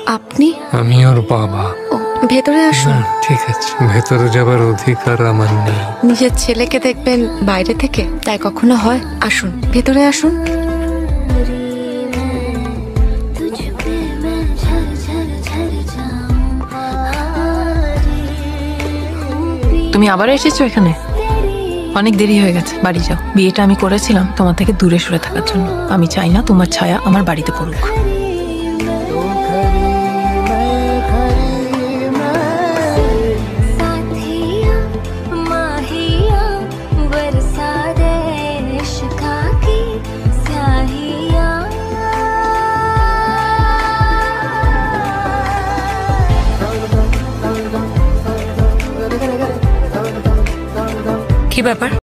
আপনি? আমি ওর বাবা। ও, ভেতরে আসুন। ঠিক আছে, ভেতরে যাবার অধিকার আমার নেই। নিজের ছেলেকে দেখবেন বাইরে থেকে, তাই কখনো হয়? আসুন, ভেতরে আসুন। তুমি আবার এসেছো এখানে? অনেক দেরি হয়ে গেছে, বাড়ি যাও। বিয়েটা আমি করেছিলাম তোমার থেকে দূরে সরে থাকার জন্য। আমি চাই না তোমার ছায়া আমার বাড়িতে পড়ুক। কি ব্যাপার?